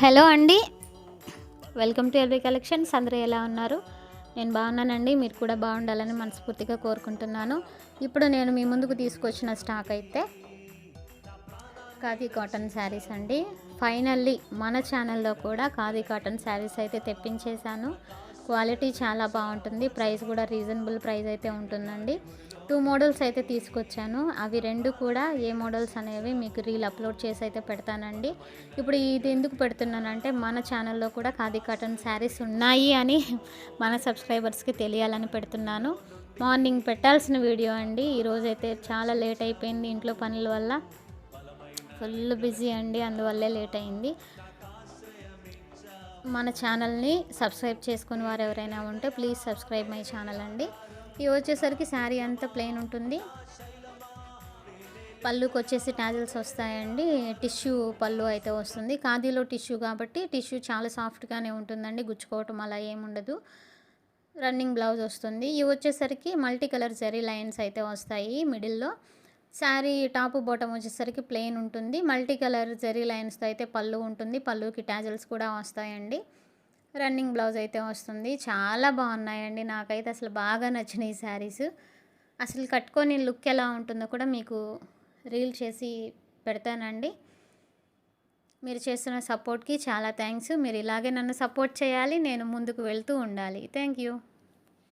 Hello అండి, welcome to LB collections. అందరూ ఎలా ఉన్నారు? నేను బాగున్నానండి. మీరు కూడా బాగుండాలని మనస్ఫూర్తిగా కోరుకుంటున్నాను. ఇప్పుడు నేను మీ ముందుకు తీసుకొచ్చిన స్టాక్ అయితే ఖాదీ కాటన్ శారీస్ అండి. ఫైనల్లీ మన ఛానల్లో కూడా ఖాదీ కాటన్ శారీస్ అయితే తెప్పించేశాను. క్వాలిటీ చాలా బాగుంటుంది, ప్రైస్ కూడా రీజనబుల్ ప్రైస్ అయితే ఉంటుందండి. 2 మోడల్స్ అయితే తీసుకొచ్చాను. అవి 2 కూడా ఏ మోడల్స్ అనేవి మీకు రీల్ అప్లోడ్ చేసి అయితే పెడతానండి. ఇప్పుడు ఇది ఎందుకు పెడుతున్నానంటే మన ఛానల్లో కూడా ఖాదీ కాటన్ శారీస్ ఉన్నాయి అని మన సబ్స్క్రైబర్స్కి తెలియాలని పెడుతున్నాను. మార్నింగ్ పెట్టాల్సిన వీడియో అండి. ఈరోజైతే చాలా లేట్ అయిపోయింది, ఇంట్లో పనుల వల్ల ఫుల్ బిజీ అండి, అందువల్లే లేట్ అయింది. మన ఛానల్ని సబ్స్క్రైబ్ చేసుకుని వారు ఎవరైనా ఉంటే ప్లీజ్ సబ్స్క్రైబ్ మై ఛానల్ అండి. ఇవి వచ్చేసరికి శారీ అంతా ప్లెయిన్ ఉంటుంది. పళ్ళుకి వచ్చేసి టాజిల్స్ వస్తాయండి. టిష్యూ పళ్ళు అయితే వస్తుంది. ఖాదీలో టిష్యూ కాబట్టి టిష్యూ చాలా సాఫ్ట్గానే ఉంటుందండి, గుచ్చుకోవటం అలా ఏముండదు. రన్నింగ్ బ్లౌజ్ వస్తుంది. ఇవి వచ్చేసరికి మల్టీ కలర్ జరీ లైన్స్ అయితే వస్తాయి మిడిల్లో. శారీ టాపు బాటమ్ వచ్చేసరికి ప్లెయిన్ ఉంటుంది. మల్టీ కలర్ జరీ లైన్స్తో అయితే పళ్ళు ఉంటుంది. పళ్ళుకి టాజిల్స్ కూడా వస్తాయండి. రన్నింగ్ బ్లౌజ్ అయితే వస్తుంది. చాలా బాగున్నాయండి, నాకైతే అసలు బాగా నచ్చినాయి ఈ శారీస్. అసలు కట్టుకొని లుక్ ఎలా ఉంటుందో కూడా మీకు రీల్ చేసి పెడతానండి. మీరు చేస్తున్న సపోర్ట్కి చాలా థ్యాంక్స్. మీరు ఇలాగే నన్ను సపోర్ట్ చేయాలి, నేను ముందుకు వెళ్తూ ఉండాలి. Thank you.